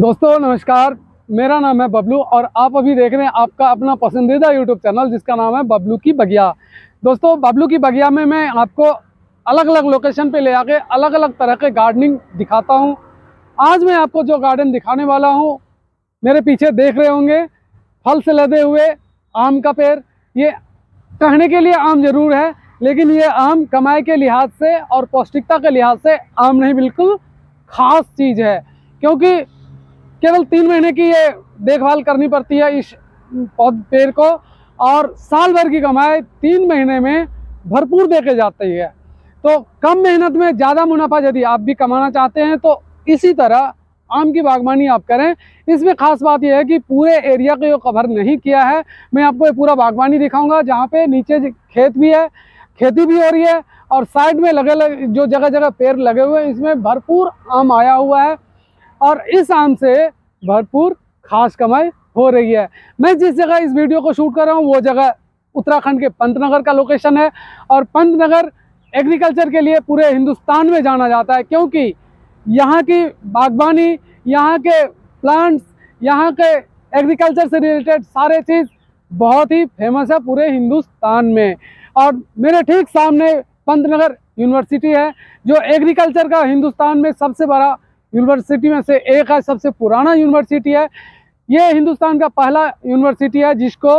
दोस्तों नमस्कार, मेरा नाम है बबलू और आप अभी देख रहे हैं आपका अपना पसंदीदा यूट्यूब चैनल जिसका नाम है बबलू की बगिया। दोस्तों बबलू की बगिया में मैं आपको अलग अलग लोकेशन पे ले आके अलग अलग तरह के गार्डनिंग दिखाता हूं। आज मैं आपको जो गार्डन दिखाने वाला हूं, मेरे पीछे देख रहे होंगे फल से लदे हुए आम का पेड़। ये कहने के लिए आम जरूर है, लेकिन ये आम कमाई के लिहाज से और पौष्टिकता के लिहाज से आम नहीं, बिल्कुल खास चीज़ है। क्योंकि केवल 3 महीने की ये देखभाल करनी पड़ती है इस पेड़ को, और साल भर की कमाई 3 महीने में भरपूर देके जाती है। तो कम मेहनत में ज़्यादा मुनाफा यदि आप भी कमाना चाहते हैं तो इसी तरह आम की बागवानी आप करें। इसमें खास बात यह है कि पूरे एरिया को कवर नहीं किया है। मैं आपको ये पूरा बागवानी दिखाऊंगा जहाँ पे नीचे खेत भी है, खेती भी हो रही है, और साइड में लगे जो जगह जगह पेड़ लगे हुए हैं इसमें भरपूर आम आया हुआ है और इस आम से भरपूर खास कमाई हो रही है। मैं जिस जगह इस वीडियो को शूट कर रहा हूँ वो जगह उत्तराखंड के पंतनगर का लोकेशन है, और पंतनगर एग्रीकल्चर के लिए पूरे हिंदुस्तान में जाना जाता है, क्योंकि यहाँ की बागवानी, यहाँ के प्लांट्स, यहाँ के एग्रीकल्चर से रिलेटेड सारे चीज़ बहुत ही फेमस है पूरे हिंदुस्तान में। और मेरे ठीक सामने पंतनगर यूनिवर्सिटी है, जो एग्रीकल्चर का हिंदुस्तान में सबसे बड़ा यूनिवर्सिटी में से एक है, सबसे पुराना यूनिवर्सिटी है। ये हिंदुस्तान का पहला यूनिवर्सिटी है जिसको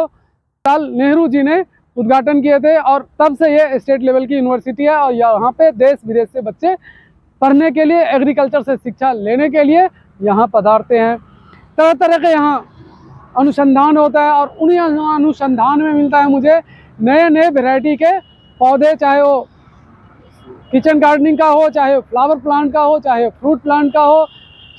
लाल नेहरू जी ने उद्घाटन किए थे, और तब से ये स्टेट लेवल की यूनिवर्सिटी है। और यहाँ पे देश विदेश से बच्चे पढ़ने के लिए, एग्रीकल्चर से शिक्षा लेने के लिए यहाँ पधारते हैं। तरह तरह के यहाँ अनुसंधान होता है, और उन्हीं अनुसंधान में मिलता है मुझे नए नए वैरायटी के पौधे, चाहे वो किचन गार्डनिंग का हो, चाहे फ्लावर प्लांट का हो, चाहे फ्रूट प्लांट का हो,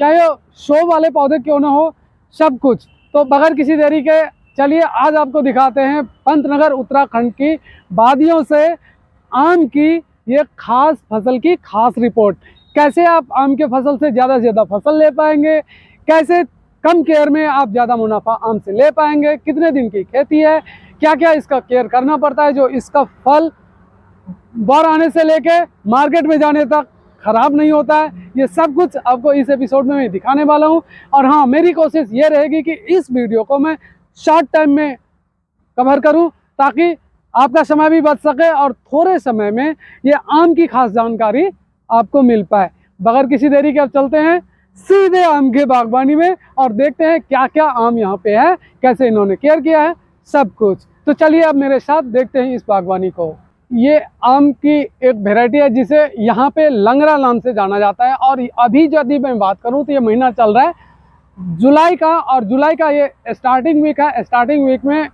चाहे शो वाले पौधे क्यों ना हो, सब कुछ। तो बगैर किसी देरी के चलिए आज आपको दिखाते हैं पंतनगर उत्तराखंड की वादियों से आम की ये खास फसल की खास रिपोर्ट। कैसे आप आम के फसल से ज़्यादा फसल ले पाएंगे, कैसे कम केयर में आप ज़्यादा मुनाफा आम से ले पाएंगे, कितने दिन की खेती है, क्या क्या इसका केयर करना पड़ता है जो इसका फल बाहर आने से लेके मार्केट में जाने तक खराब नहीं होता है। ये सब कुछ आपको इस एपिसोड में मैं दिखाने वाला हूँ। और हाँ, मेरी कोशिश ये रहेगी कि इस वीडियो को मैं शॉर्ट टाइम में कवर करूँ, ताकि आपका समय भी बच सके और थोड़े समय में ये आम की खास जानकारी आपको मिल पाए। बगैर किसी देरी के अब चलते हैं सीधे आम के बागवानी में और देखते हैं क्या क्या आम यहाँ पे है, कैसे इन्होंने केयर किया है, सब कुछ। तो चलिए अब मेरे साथ देखते हैं इस बागवानी को। ये आम की एक वैरायटी है जिसे यहाँ पे लंगड़ा नाम से जाना जाता है, और अभी यदि मैं बात करूँ तो ये महीना चल रहा है जुलाई का, और जुलाई का ये स्टार्टिंग वीक है। स्टार्टिंग वीक में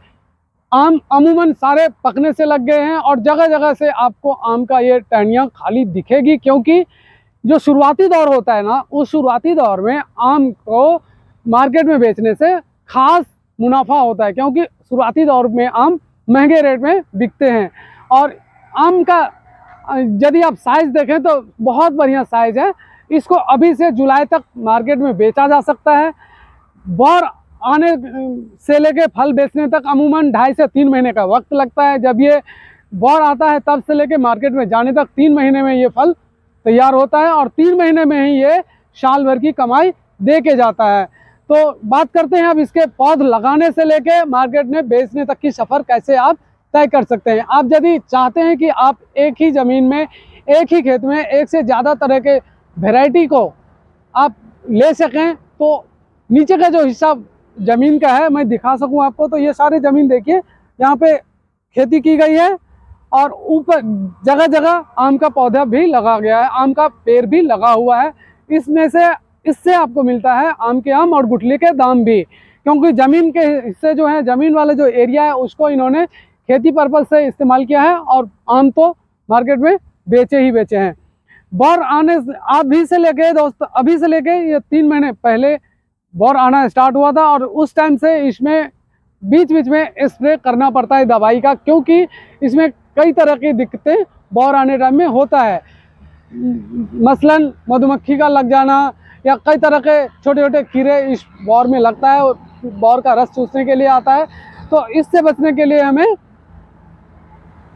आम अमूमन सारे पकने से लग गए हैं, और जगह जगह से आपको आम का ये टहनियाँ खाली दिखेगी, क्योंकि जो शुरुआती दौर होता है ना, उस शुरुआती दौर में आम को मार्केट में बेचने से खास मुनाफा होता है, क्योंकि शुरुआती दौर में आम महंगे रेट में बिकते हैं। और आम का यदि आप साइज़ देखें तो बहुत बढ़िया साइज़ है। इसको अभी से जुलाई तक मार्केट में बेचा जा सकता है। बौर आने से लेके फल बेचने तक अमूमन 2.5 से 3 महीने का वक्त लगता है। जब ये बौर आता है तब से लेके मार्केट में जाने तक 3 महीने में ये फल तैयार होता है, और 3 महीने में ही ये साल भर की कमाई दे के जाता है। तो बात करते हैं अब इसके पौध लगाने से लेके मार्केट में बेचने तक की सफ़र कैसे आप तय कर सकते हैं। आप यदि चाहते हैं कि आप एक ही ज़मीन में, एक ही खेत में एक से ज़्यादा तरह के वैरायटी को आप ले सकें, तो नीचे का जो हिस्सा ज़मीन का है मैं दिखा सकूं आपको, तो ये सारी ज़मीन देखिए, यहाँ पे खेती की गई है, और ऊपर जगह जगह आम का पौधा भी लगा गया है, आम का पेड़ भी लगा हुआ है। इससे आपको मिलता है आम के आम और गुठली के दाम भी, क्योंकि ज़मीन के हिस्से जो है, ज़मीन वाले जो एरिया है उसको इन्होंने खेती पर्पज से इस्तेमाल किया है, और आम तो मार्केट में बेचे ही बेचे हैं। बौर आने अभी से लेके दोस्त, अभी से लेके ये 3 महीने पहले बौर आना स्टार्ट हुआ था, और उस टाइम से इसमें बीच बीच में स्प्रे करना पड़ता है दवाई का, क्योंकि इसमें कई तरह की दिक्कतें बौर आने टाइम में होता है। मसलन मधुमक्खी का लग जाना, या कई तरह के छोटे छोटे कीड़े इस बौर में लगता है, बौर का रस चूसने के लिए आता है। तो इससे बचने के लिए हमें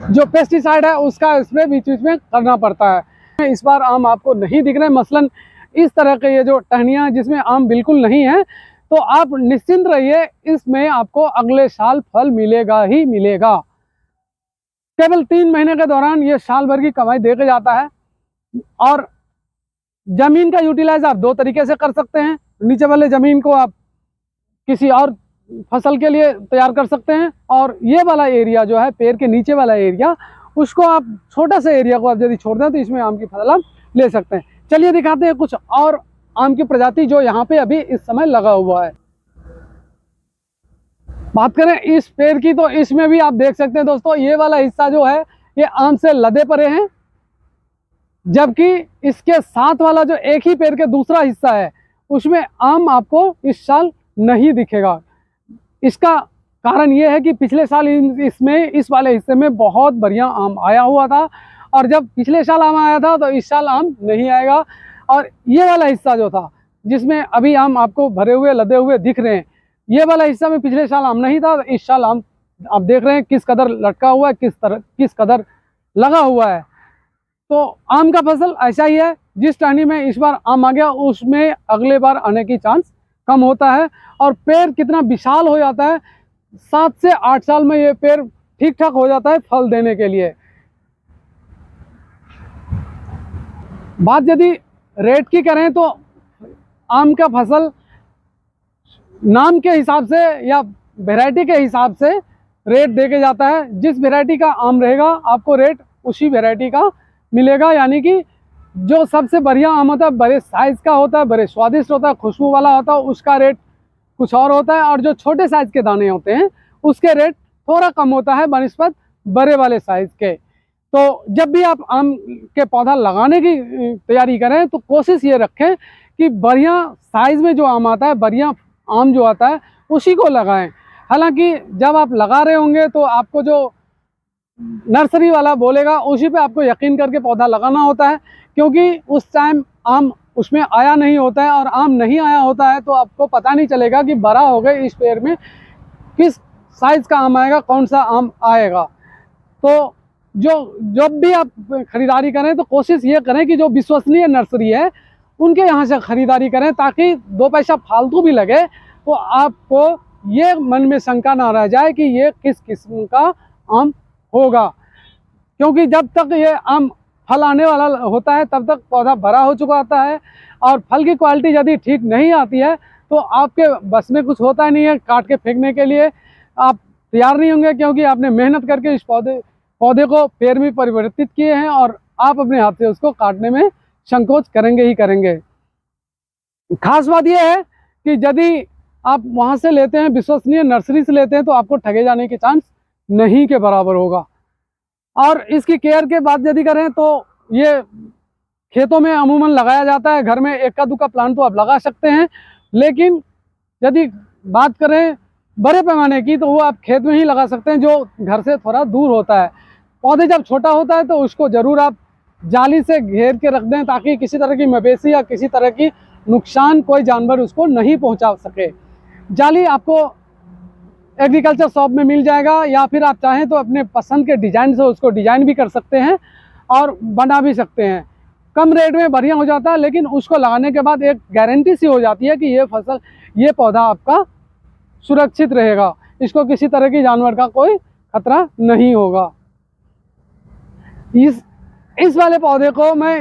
जो पेस्टिसाइड है उसका स्प्रे बीच बीच में करना पड़ता है। इस बार आम आपको नहीं दिख रहे, मसलन इस तरह के ये जो टहनियाँ जिसमें आम बिल्कुल नहीं है, तो आप निश्चिंत रहिए, इसमें आपको अगले साल फल मिलेगा ही मिलेगा। केवल 3 महीने के दौरान ये साल भर की कमाई दे के जाता है। और जमीन का यूटिलाइज आप 2 तरीके से कर सकते हैं। नीचे वाले जमीन को आप किसी और फसल के लिए तैयार कर सकते हैं, और ये वाला एरिया जो है पेड़ के नीचे वाला एरिया, उसको आप छोटा सा एरिया को आप यदि छोड़ दें तो इसमें आम की फसल आप ले सकते हैं। चलिए दिखाते हैं कुछ और आम की प्रजाति जो यहाँ पे अभी इस समय लगा हुआ है। बात करें इस पेड़ की, तो इसमें भी आप देख सकते हैं दोस्तों, ये वाला हिस्सा जो है ये आम से लदे पड़े हैं, जबकि इसके साथ वाला जो एक ही पेड़ के दूसरा हिस्सा है उसमें आम आपको इस साल नहीं दिखेगा। इसका कारण ये है कि पिछले साल इसमें इस वाले हिस्से में बहुत बढ़िया आम आया हुआ था, और जब पिछले साल आम आया था तो इस साल आम नहीं आएगा। और ये वाला हिस्सा जो था जिसमें अभी आम आपको भरे हुए लदे हुए दिख रहे हैं, ये वाला हिस्सा में पिछले साल आम नहीं था, तो इस साल आम आप देख रहे हैं किस कदर लटका हुआ है, किस कदर लगा हुआ है। तो आम का फसल ऐसा ही है, जिस टहनी में इस बार आम आ गया उसमें अगले बार आने की चांस कम होता है। और पेड़ कितना विशाल हो जाता है, 7 से 8 साल में ये पेड़ ठीक ठाक हो जाता है फल देने के लिए। बात यदि रेट की करें तो आम का फसल नाम के हिसाब से या वैरायटी के हिसाब से रेट देके जाता है। जिस वैरायटी का आम रहेगा आपको रेट उसी वैरायटी का मिलेगा, यानी कि जो सबसे बढ़िया आम होता है, बड़े साइज़ का होता है, बड़े स्वादिष्ट होता है, खुशबू वाला होता है, उसका रेट कुछ और होता है। और जो छोटे साइज़ के दाने होते हैं उसके रेट थोड़ा कम होता है बनिस्बत बड़े वाले साइज़ के। तो जब भी आप आम के पौधा लगाने की तैयारी करें तो कोशिश ये रखें कि बढ़िया साइज़ में जो आम आता है, बढ़िया आम जो आता है उसी को लगाएं। हालांकि जब आप लगा रहे होंगे तो आपको जो नर्सरी वाला बोलेगा उसी पे आपको यकीन करके पौधा लगाना होता है, क्योंकि उस टाइम आम उसमें आया नहीं होता है, और आम नहीं आया होता है तो आपको पता नहीं चलेगा कि बड़ा हो गए इस पेड़ में किस साइज़ का आम आएगा, कौन सा आम आएगा। तो जब भी आप ख़रीदारी करें तो कोशिश ये करें कि जो विश्वसनीय नर्सरी है उनके यहाँ से ख़रीदारी करें, ताकि 2 पैसा फालतू भी लगे तो आपको ये मन में शंका ना रह जाए कि ये किस किस्म का आम होगा। क्योंकि जब तक ये आम फल आने वाला होता है तब तक पौधा बड़ा हो चुका होता है, और फल की क्वालिटी यदि ठीक नहीं आती है तो आपके बस में कुछ होता नहीं है, काट के फेंकने के लिए आप तैयार नहीं होंगे, क्योंकि आपने मेहनत करके इस पौधे को पेड़ में परिवर्तित किए हैं, और आप अपने हाथ से उसको काटने में संकोच करेंगे ही करेंगे। खास बात यह है कि यदि आप वहाँ से लेते हैं, विश्वसनीय नर्सरी से लेते हैं, तो आपको ठगे जाने के चांस नहीं के बराबर होगा। और इसकी केयर के बात यदि करें तो ये खेतों में अमूमन लगाया जाता है, घर में एक्का दुक्का प्लांट तो आप लगा सकते हैं, लेकिन यदि बात करें बड़े पैमाने की तो वो आप खेत में ही लगा सकते हैं जो घर से थोड़ा दूर होता है। पौधे जब छोटा होता है तो उसको ज़रूर आप जाली से घेर के रख दें, ताकि किसी तरह की मवेशी या किसी तरह की नुकसान कोई जानवर उसको नहीं पहुंचा सके। जाली आपको एग्रीकल्चर शॉप में मिल जाएगा, या फिर आप चाहें तो अपने पसंद के डिज़ाइन से उसको डिज़ाइन भी कर सकते हैं और बना भी सकते हैं। कम रेट में बढ़िया हो जाता है, लेकिन उसको लगाने के बाद एक गारंटी सी हो जाती है कि ये पौधा आपका सुरक्षित रहेगा, इसको किसी तरह की जानवर का कोई खतरा नहीं होगा। इस वाले पौधे को मैं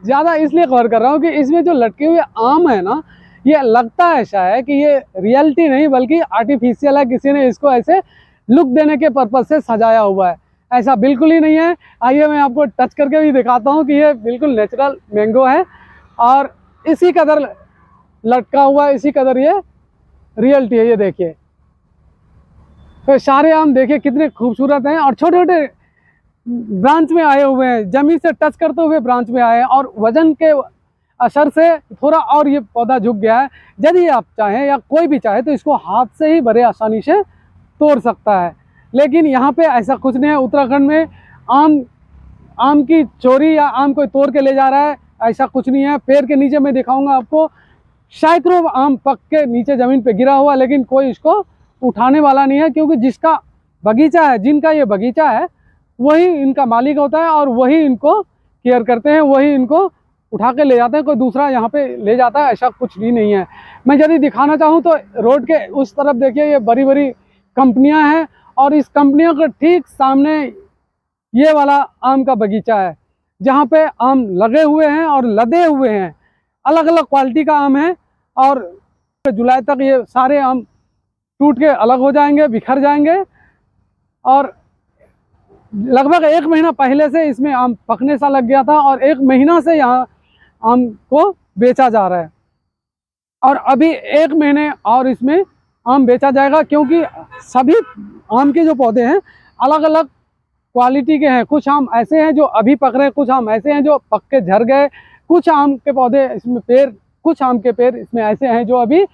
ज़्यादा इसलिए कवर कर रहा हूँ कि इसमें जो लटके हुए आम है ना, ये लगता ऐसा है कि ये रियलिटी नहीं बल्कि आर्टिफिशियल है, किसी ने इसको ऐसे लुक देने के पर्पज़ से सजाया हुआ है। ऐसा बिल्कुल ही नहीं है। आइए मैं आपको टच करके भी दिखाता हूँ कि ये बिल्कुल नेचुरल मैंगो है, और इसी कदर लटका हुआ है, इसी कदर ये रियलिटी है। ये देखिए, तो सारे आम देखिए कितने खूबसूरत हैं, और छोटे छोटे ब्रांच में आए हुए हैं, जमीन से टच करते हुए ब्रांच में आए हैं, और वजन के असर से थोड़ा और ये पौधा झुक गया है। यदि आप चाहें या कोई भी चाहे तो इसको हाथ से ही बड़े आसानी से तोड़ सकता है, लेकिन यहाँ पे ऐसा कुछ नहीं है। उत्तराखंड में आम की चोरी या आम कोई तोड़ के ले जा रहा है, ऐसा कुछ नहीं है। पेड़ के नीचे मैं दिखाऊंगा आपको, सैकड़ों आम पक के नीचे ज़मीन पे गिरा हुआ, लेकिन कोई इसको उठाने वाला नहीं है, क्योंकि जिसका बगीचा है, जिनका ये बगीचा है, वही इनका मालिक होता है, और वही इनको केयर करते हैं, वही इनको उठा के ले जाते हैं, कोई दूसरा यहाँ पे ले जाता है, ऐसा कुछ भी नहीं है। मैं यदि दिखाना चाहूँ तो रोड के उस तरफ देखिए, ये बड़ी बड़ी कंपनियां हैं और इस कंपनियों के ठीक सामने ये वाला आम का बगीचा है, जहाँ पे आम लगे हुए हैं और लदे हुए हैं। अलग अलग क्वालिटी का आम है और जुलाई तक ये सारे आम टूट के अलग हो जाएंगे, बिखर जाएंगे। और लगभग 1 महीना पहले से इसमें आम पकने सा लग गया था और 1 महीना से यहाँ आम को बेचा जा रहा है और अभी 1 महीने और इसमें आम बेचा जाएगा, क्योंकि सभी आम के जो पौधे हैं अलग अलग क्वालिटी के हैं। कुछ आम ऐसे हैं जो अभी पक रहे हैं, कुछ आम ऐसे हैं जो पक के झड़ गए, कुछ आम के पौधे इसमें पेड़, कुछ आम के पेड़ इसमें ऐसे हैं जो अभी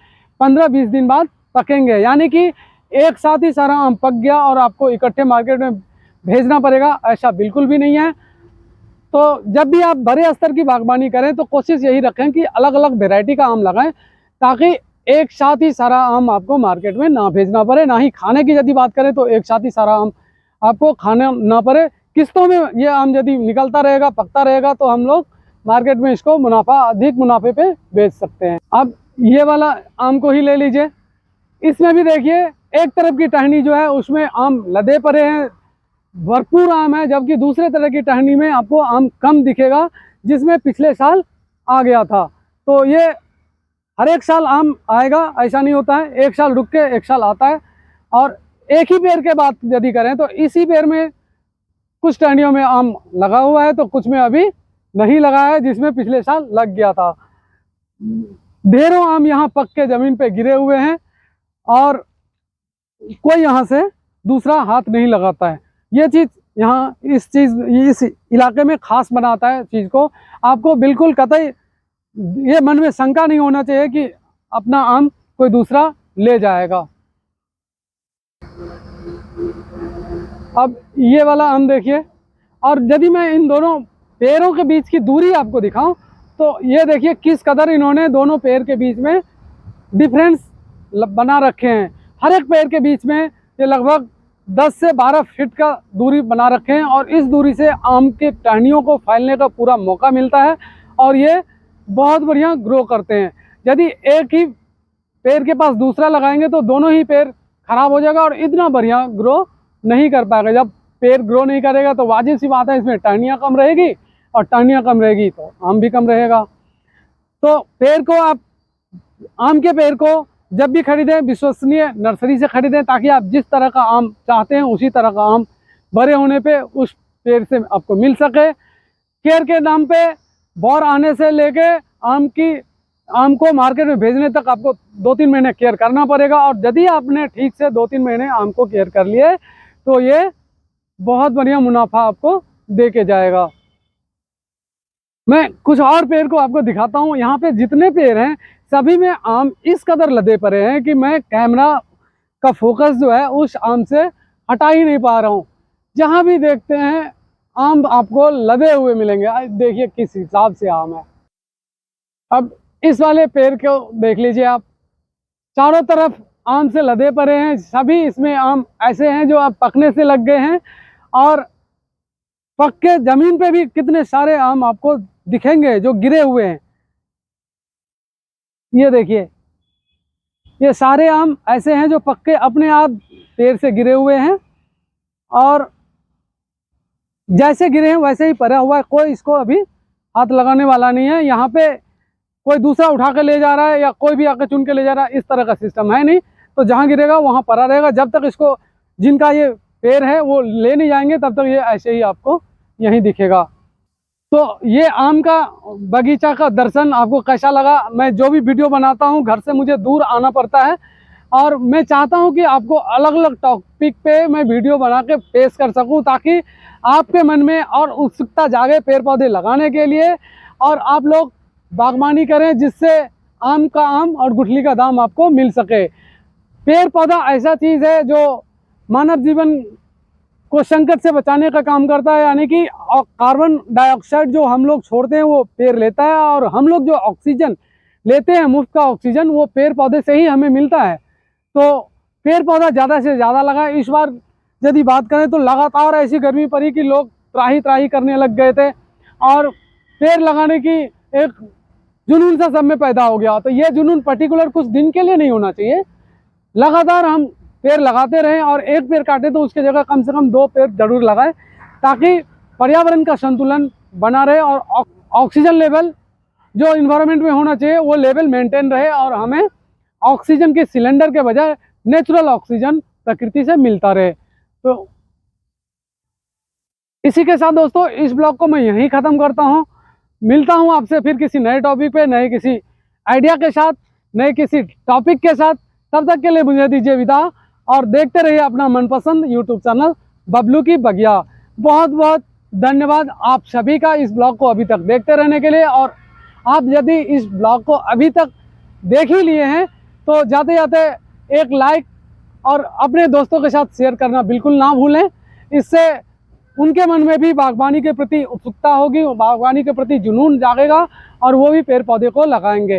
15-20 दिन बाद पकेंगे। यानी कि एक साथ ही सारा आम पक गया और आपको इकट्ठे मार्केट में भेजना पड़ेगा, ऐसा बिल्कुल भी नहीं है। तो जब भी आप बड़े स्तर की बागबानी करें तो कोशिश यही रखें कि अलग अलग वैरायटी का आम लगाएं, ताकि एक साथ ही सारा आम आपको मार्केट में ना भेजना पड़े। ना ही खाने की यदि बात करें तो एक साथ ही सारा आम आपको खाना ना पड़े। किस्तों में ये आम यदि निकलता रहेगा, पकता रहेगा, तो हम लोग मार्केट में इसको अधिक मुनाफे पे बेच सकते हैं। अब ये वाला आम को ही ले लीजिए, इसमें भी देखिए एक तरफ की टहनी जो है उसमें आम लदे पड़े हैं, भरपूर आम है, जबकि दूसरे तरह की टहनी में आपको आम कम दिखेगा, जिसमें पिछले साल आ गया था। तो ये हर एक साल आम आएगा ऐसा नहीं होता है, एक साल रुक के एक साल आता है। और एक ही पेड़ के बात यदि करें तो इसी पेड़ में कुछ टहनियों में आम लगा हुआ है, तो कुछ में अभी नहीं लगा है, जिसमें पिछले साल लग गया था। ढेरों आम यहाँ पक के ज़मीन पे गिरे हुए हैं और कोई यहाँ से दूसरा हाथ नहीं लगाता है। ये चीज़ यहाँ इस इलाके में खास बनाता है चीज़ को। आपको बिल्कुल कतई ये मन में शंका नहीं होना चाहिए कि अपना आम कोई दूसरा ले जाएगा। अब ये वाला आम देखिए, और यदि मैं इन दोनों पेड़ों के बीच की दूरी आपको दिखाऊं तो ये देखिए किस कदर इन्होंने दोनों पेड़ के बीच में डिफरेंस बना रखे हैं। हर एक पेड़ के बीच में ये लगभग 10 से 12 फीट का दूरी बना रखे हैं और इस दूरी से आम के टहनियों को फैलने का पूरा मौका मिलता है और ये बहुत बढ़िया ग्रो करते हैं। यदि एक ही पेड़ के पास दूसरा लगाएंगे तो दोनों ही पेड़ खराब हो जाएगा और इतना बढ़िया ग्रो नहीं कर पाएगा। जब पेड़ ग्रो नहीं करेगा तो वाजिब सी बात है इसमें टहनियाँ कम रहेगी और टहनियाँ कम रहेगी तो आम भी कम रहेगा। तो पेड़ को आप, आम के पेड़ को जब भी खरीदें विश्वसनीय नर्सरी से खरीदें, ताकि आप जिस तरह का आम चाहते हैं उसी तरह का आम बड़े होने पे उस पेड़ से आपको मिल सके। केयर के नाम पे बौर आने से लेके आम को मार्केट में भेजने तक आपको 2-3 महीने केयर करना पड़ेगा। और यदि आपने ठीक से 2-3 महीने आम को केयर कर लिए तो ये बहुत बढ़िया मुनाफा आपको दे के जाएगा। मैं कुछ और पेड़ को आपको दिखाता हूँ। यहाँ पे जितने पेड़ हैं सभी में आम इस कदर लदे पड़े हैं कि मैं कैमरा का फोकस जो है उस आम से हटा ही नहीं पा रहा हूँ। जहाँ भी देखते हैं आम आपको लदे हुए मिलेंगे। देखिए किस हिसाब से आम है। अब इस वाले पेड़ को देख लीजिए आप, चारों तरफ आम से लदे पड़े हैं। सभी इसमें आम ऐसे हैं जो अब पकने से लग गए हैं और पक के जमीन पे भी कितने सारे आम आपको दिखेंगे जो गिरे हुए हैं। ये देखिए, ये सारे आम ऐसे हैं जो पक के अपने आप पेड़ से गिरे हुए हैं और जैसे गिरे हैं वैसे ही पड़ा हुआ है। कोई इसको अभी हाथ लगाने वाला नहीं है। यहाँ पे कोई दूसरा उठा के ले जा रहा है या कोई भी आके चुन के ले जा रहा है, इस तरह का सिस्टम है नहीं। तो जहाँ गिरेगा वहाँ पड़ा रहेगा। जब तक इसको, जिनका ये पेड़ है वो ले नहीं जाएंगे, तब तक ये ऐसे ही आपको यहीं दिखेगा। तो ये आम का बगीचा का दर्शन आपको कैसा लगा? मैं जो भी वीडियो बनाता हूँ घर से मुझे दूर आना पड़ता है और मैं चाहता हूँ कि आपको अलग अलग टॉपिक पे मैं वीडियो बना के पेश कर सकूँ, ताकि आपके मन में और उत्सुकता जागे पेड़ पौधे लगाने के लिए और आप लोग बागबानी करें, जिससे आम का आम और गुठली का दाम आपको मिल सके। पेड़ पौधा ऐसा चीज़ है जो मानव जीवन को संकट से बचाने का काम करता है। यानी कि कार्बन डाइऑक्साइड जो हम लोग छोड़ते हैं वो पेड़ लेता है और हम लोग जो ऑक्सीजन लेते हैं, मुफ्त का ऑक्सीजन, वो पेड़ पौधे से ही हमें मिलता है। तो पेड़ पौधा ज़्यादा से ज़्यादा लगाएं। इस बार यदि बात करें तो लगातार ऐसी गर्मी पड़ी कि लोग त्राही त्राही करने लग गए थे और पेड़ लगाने की एक जुनून सा सब में पैदा हो गया। तो ये जुनून पर्टिकुलर कुछ दिन के लिए नहीं होना चाहिए, लगातार हम पेड़ लगाते रहें और एक पेड़ काटे तो उसके जगह कम से कम 2 पेड़ जरूर लगाएं, ताकि पर्यावरण का संतुलन बना रहे और ऑक्सीजन लेवल जो इन्वायरमेंट में होना चाहिए वो लेवल मेंटेन रहे और हमें ऑक्सीजन के सिलेंडर के बजाय नेचुरल ऑक्सीजन प्रकृति से मिलता रहे। तो इसी के साथ दोस्तों इस ब्लॉग को मैं यहीं ख़त्म करता हूँ। मिलता हूँ आपसे फिर किसी नए टॉपिक पे, नए किसी आइडिया के साथ, नए किसी टॉपिक के साथ। तब तक के लिए मुझे दीजिए विदा और देखते रहिए अपना मनपसंद यूट्यूब चैनल बबलू की बगिया। बहुत बहुत धन्यवाद आप सभी का इस ब्लॉग को अभी तक देखते रहने के लिए। और आप यदि इस ब्लॉग को अभी तक देख ही लिए हैं तो जाते जाते एक लाइक और अपने दोस्तों के साथ शेयर करना बिल्कुल ना भूलें। इससे उनके मन में भी बागवानी के प्रति उत्सुकता होगी, बागवानी के प्रति जुनून जागेगा और वो भी पेड़ पौधे को लगाएंगे।